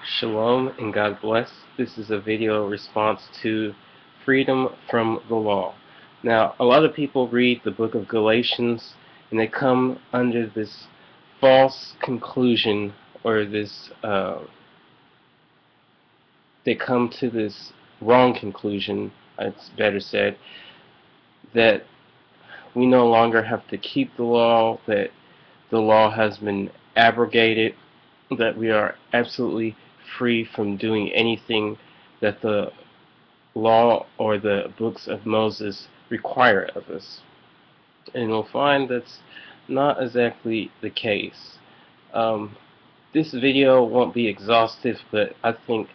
Shalom and God bless. This is a video response to freedom from the law. Now, a lot of people read the Book of Galatians and they come under this false conclusion, or they come to this wrong conclusion, it's better said, that we no longer have to keep the law, that the law has been abrogated, that we are absolutely free from doing anything that the law or the books of Moses require of us. And we'll find that's not exactly the case. This video won't be exhaustive, but I think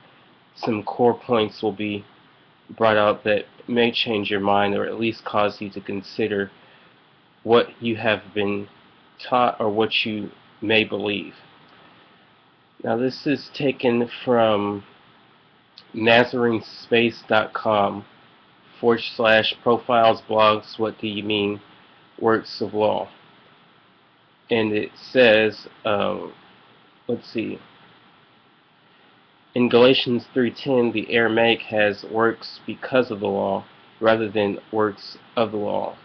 some core points will be brought out that may change your mind, or at least cause you to consider what you have been taught or what you may believe. Now, this is taken from NazareneSpace.com/profiles blogs what do you mean works of law. And it says, let's see, in Galatians 3:10 the Aramaic has works because of the law rather than works of the law.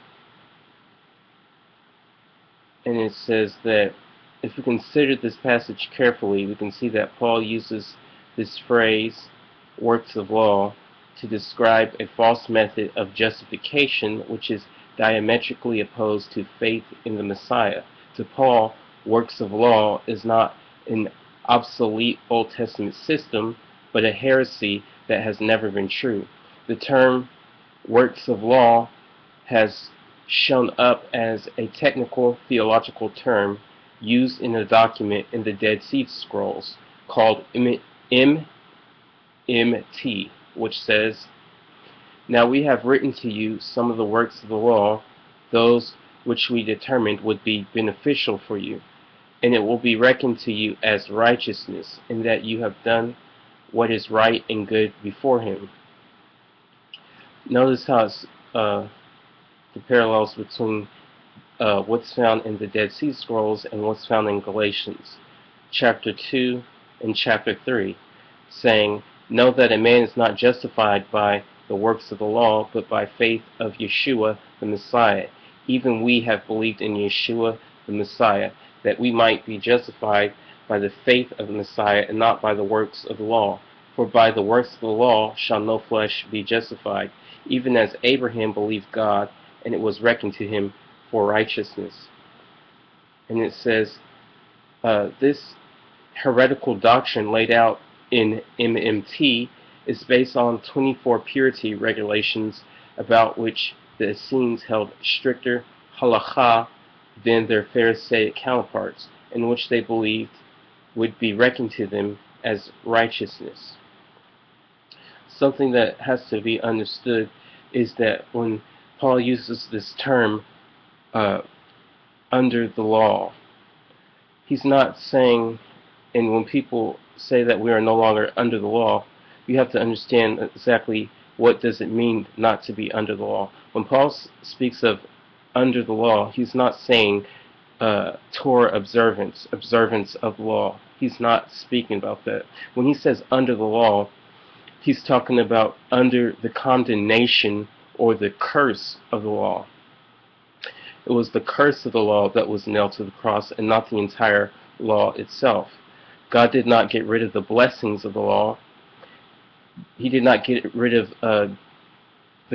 And it says that if we consider this passage carefully, we can see that Paul uses this phrase, works of law, to describe a false method of justification which is diametrically opposed to faith in the Messiah. To Paul, works of law is not an obsolete Old Testament system, but a heresy that has never been true. The term works of law has shown up as a technical theological term used in a document in the Dead Sea Scrolls called MMT, which says, "Now we have written to you some of the works of the law, those which we determined would be beneficial for you, and it will be reckoned to you as righteousness, in that you have done what is right and good before him." Notice how it's the parallels between what's found in the Dead Sea Scrolls and what's found in Galatians chapter 2 and chapter 3, saying, "Know that a man is not justified by the works of the law, but by faith of Yeshua the Messiah. Even we have believed in Yeshua the Messiah, that we might be justified by the faith of the Messiah and not by the works of the law. For by the works of the law shall no flesh be justified, even as Abraham believed God, and it was reckoned to him for righteousness." And it says, this heretical doctrine laid out in MMT is based on 24 purity regulations about which the Essenes held stricter halakha than their Pharisaic counterparts, in which they believed would be reckoned to them as righteousness. Something that has to be understood is that when Paul uses this term, under the law, he's not saying, and when people say that we are no longer under the law, you have to understand exactly what does it mean not to be under the law. When Paul speaks of under the law, he's not saying Torah observance of the law. He's not speaking about that. When he says under the law, he's talking about under the condemnation or the curse of the law. It was the curse of the law that was nailed to the cross, and not the entire law itself. God did not get rid of the blessings of the law. He did not get rid of the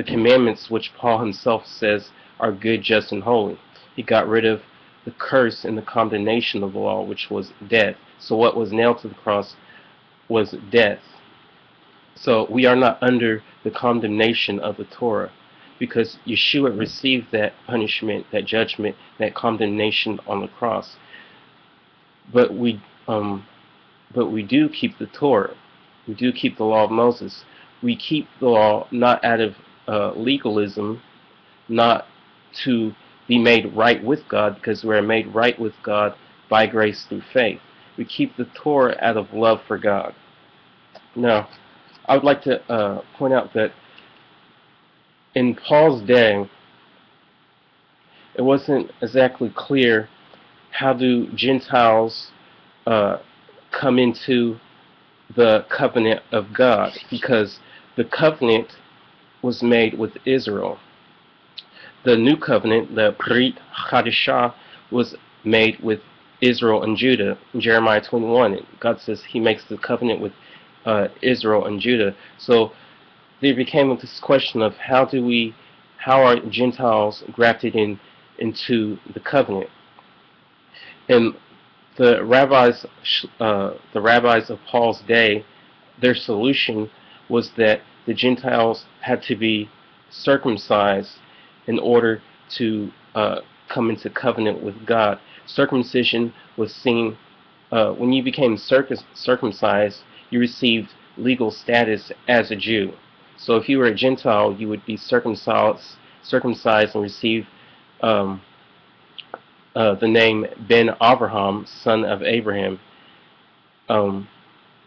commandments, which Paul himself says are good, just, and holy. He got rid of the curse and the condemnation of the law, which was death. So what was nailed to the cross was death. So we are not under the condemnation of the Torah, because Yeshua received that punishment, that judgment, that condemnation on the cross. But we do keep the Torah. We do keep the law of Moses. We keep the law not out of legalism, not to be made right with God, because we are made right with God by grace through faith. We keep the Torah out of love for God. Now, I would like to point out that in Paul's day, it wasn't exactly clear how do Gentiles come into the covenant of God, because the covenant was made with Israel. The new covenant, the Brit Hadashah, was made with Israel and Judah. In Jeremiah 21, God says He makes the covenant with Israel and Judah. So there became this question of how are Gentiles grafted into the covenant? And the rabbis of Paul's day, their solution was that the Gentiles had to be circumcised in order to come into covenant with God. Circumcision was seen when you became circumcised, you received legal status as a Jew. So if you were a Gentile, you would be circumcised and receive the name Ben Abraham, son of Abraham, and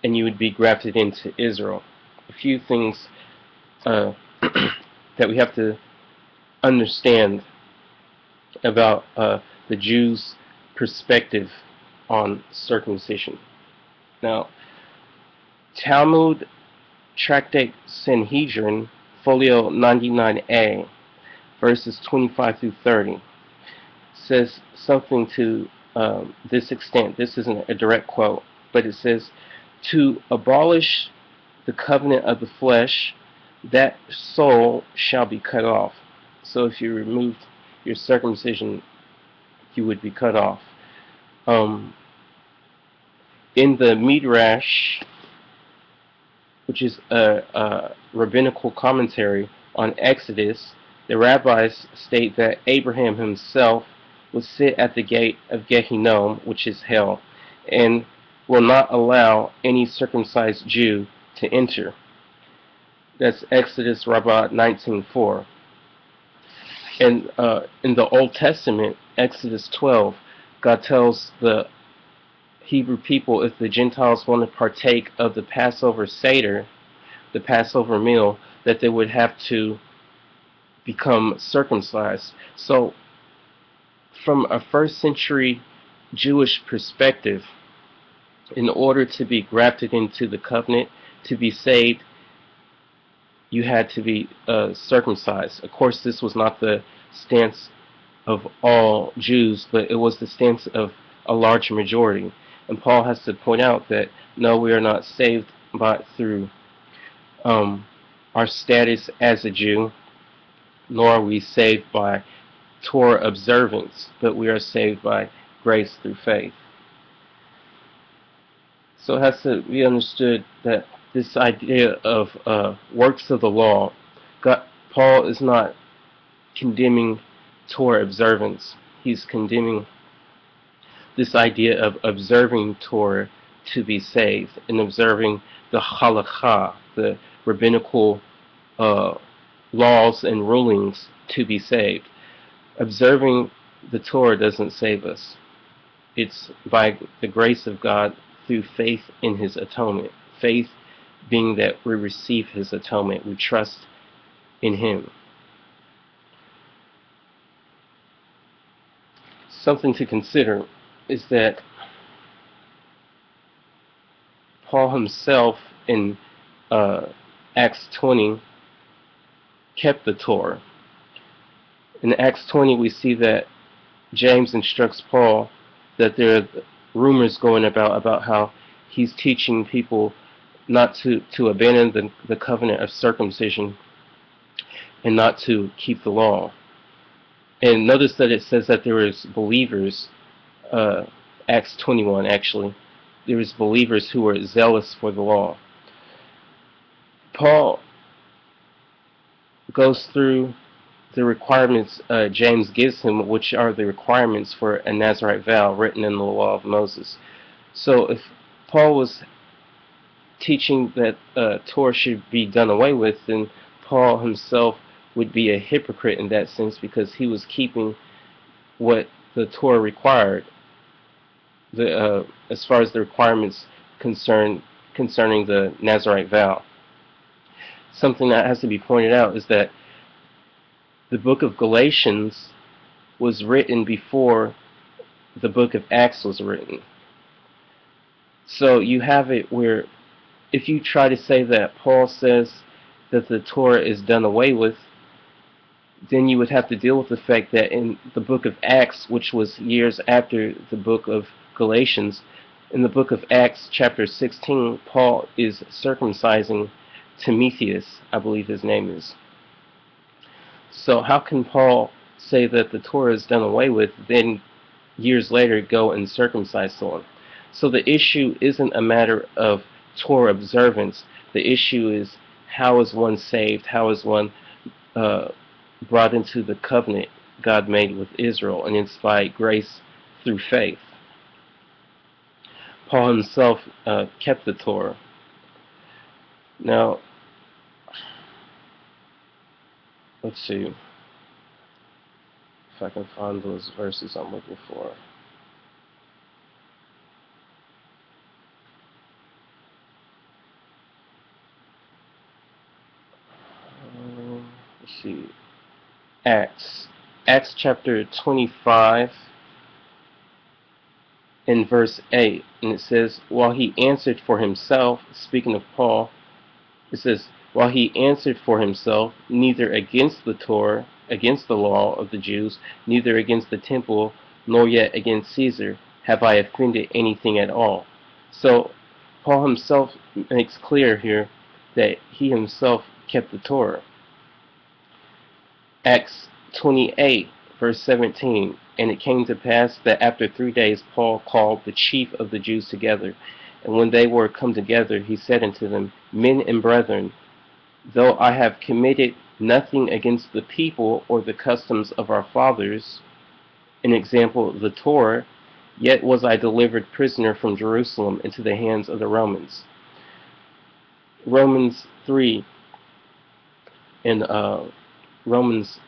you would be grafted into Israel. A few things that we have to understand about the Jews' perspective on circumcision. Now, Talmud Tractate Sanhedrin, Folio 99a, verses 25 through 30, says something to this extent. This isn't a direct quote, but it says, "To abolish the covenant of the flesh, that soul shall be cut off." So if you removed your circumcision, you would be cut off. In the Midrash, which is a rabbinical commentary on Exodus, the rabbis state that Abraham himself will sit at the gate of Gehinnom, which is hell, and will not allow any circumcised Jew to enter. That's Exodus Rabbah 19:4. And in the Old Testament, Exodus 12, God tells the Hebrew people, if the Gentiles want to partake of the Passover Seder, the Passover meal, that they would have to become circumcised. So from a first century Jewish perspective, in order to be grafted into the covenant, to be saved, you had to be circumcised. Of course, this was not the stance of all Jews, but it was the stance of a large majority. And Paul has to point out that no, we are not saved through our status as a Jew, nor are we saved by Torah observance, but we are saved by grace through faith. So it has to be understood that this idea of works of the law, Paul is not condemning Torah observance. He's condemning this idea of observing Torah to be saved, and observing the halakha, the rabbinical laws and rulings to be saved. Observing the Torah doesn't save us. It's by the grace of God through faith in His atonement. Faith being that we receive His atonement. We trust in Him. Something to consider is that Paul himself in Acts 20 kept the Torah. In Acts 20 we see that James instructs Paul that there are rumors going about how he's teaching people not to abandon the covenant of circumcision and not to keep the law. And notice that it says that there was believers, Acts 21 actually, there was believers who were zealous for the law. Paul goes through the requirements James gives him, which are the requirements for a Nazirite vow written in the law of Moses. So if Paul was teaching that Torah should be done away with, then Paul himself would be a hypocrite in that sense, because he was keeping what the Torah required, as far as the requirements concerning the Nazirite vow. Something that has to be pointed out is that the Book of Galatians was written before the Book of Acts was written. So you have it where if you try to say that Paul says that the Torah is done away with, then you would have to deal with the fact that in the book of Acts, which was years after the book of Galatians, in the book of Acts chapter 16, Paul is circumcising Timotheus, I believe his name is. So how can Paul say that the Torah is done away with, then years later go and circumcise someone? So the issue isn't a matter of Torah observance. The issue is, how is one saved? How is one brought into the covenant God made with Israel? And it's by grace through faith. Paul himself kept the Torah. Now, let's see if I can find those verses I'm looking for. Let's see. Acts chapter 25 in verse 8, and it says, while he answered for himself, speaking of Paul, it says, while he answered for himself, neither against the Torah, against the law of the Jews, neither against the temple, nor yet against Caesar, have I offended anything at all. So Paul himself makes clear here that he himself kept the Torah. Acts 28, verse 17, and it came to pass that after 3 days Paul called the chief of the Jews together, and when they were come together, he said unto them, men and brethren, though I have committed nothing against the people or the customs of our fathers, an example of the Torah, yet was I delivered prisoner from Jerusalem into the hands of the Romans. Romans 3 and Romans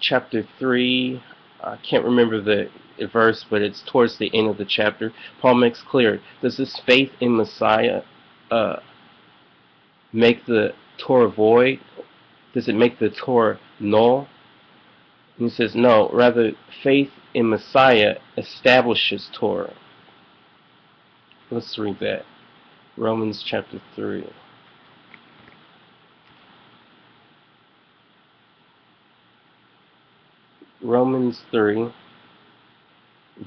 chapter 3, I can't remember the verse, but it's towards the end of the chapter. Paul makes clear, does this faith in Messiah make the Torah void? Does it make the Torah null? And he says, no, rather faith in Messiah establishes Torah. Let's read that. Romans chapter 3. Romans 3,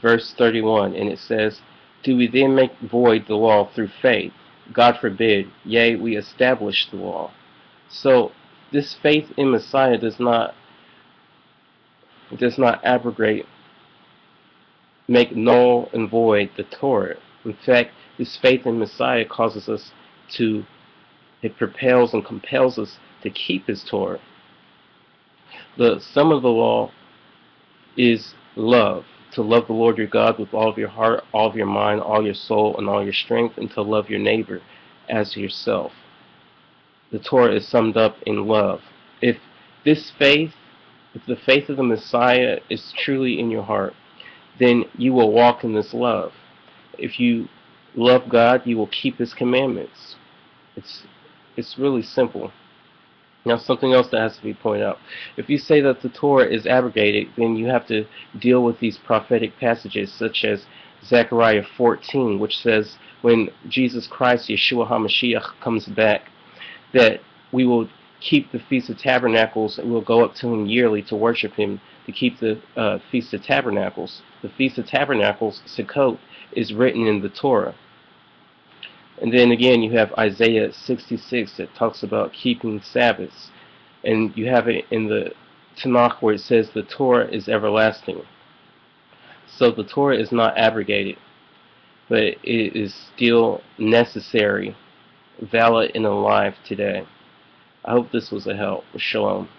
verse 31, and it says, do we then make void the law through faith? God forbid, yea, we establish the law. So this faith in Messiah does not abrogate, make null and void the Torah. In fact, this faith in Messiah causes us to, it propels and compels us to keep his Torah. The sum of the law is love, to love the Lord your God with all of your heart, all of your mind, all your soul, and all your strength, and to love your neighbor as yourself. The Torah is summed up in love. If this faith, if the faith of the Messiah is truly in your heart, then you will walk in this love. If you love God, you will keep his commandments. It's really simple. Now, something else that has to be pointed out. If you say that the Torah is abrogated, then you have to deal with these prophetic passages, such as Zechariah 14, which says, when Jesus Christ, Yeshua HaMashiach, comes back, that we will keep the Feast of Tabernacles, and we'll go up to him yearly to worship him, to keep the Feast of Tabernacles. The Feast of Tabernacles, Sukkot, is written in the Torah. And then again, you have Isaiah 66 that talks about keeping Sabbaths. And you have it in the Tanakh where it says the Torah is everlasting. So the Torah is not abrogated, but it is still necessary, valid, and alive today. I hope this was a help. Shalom.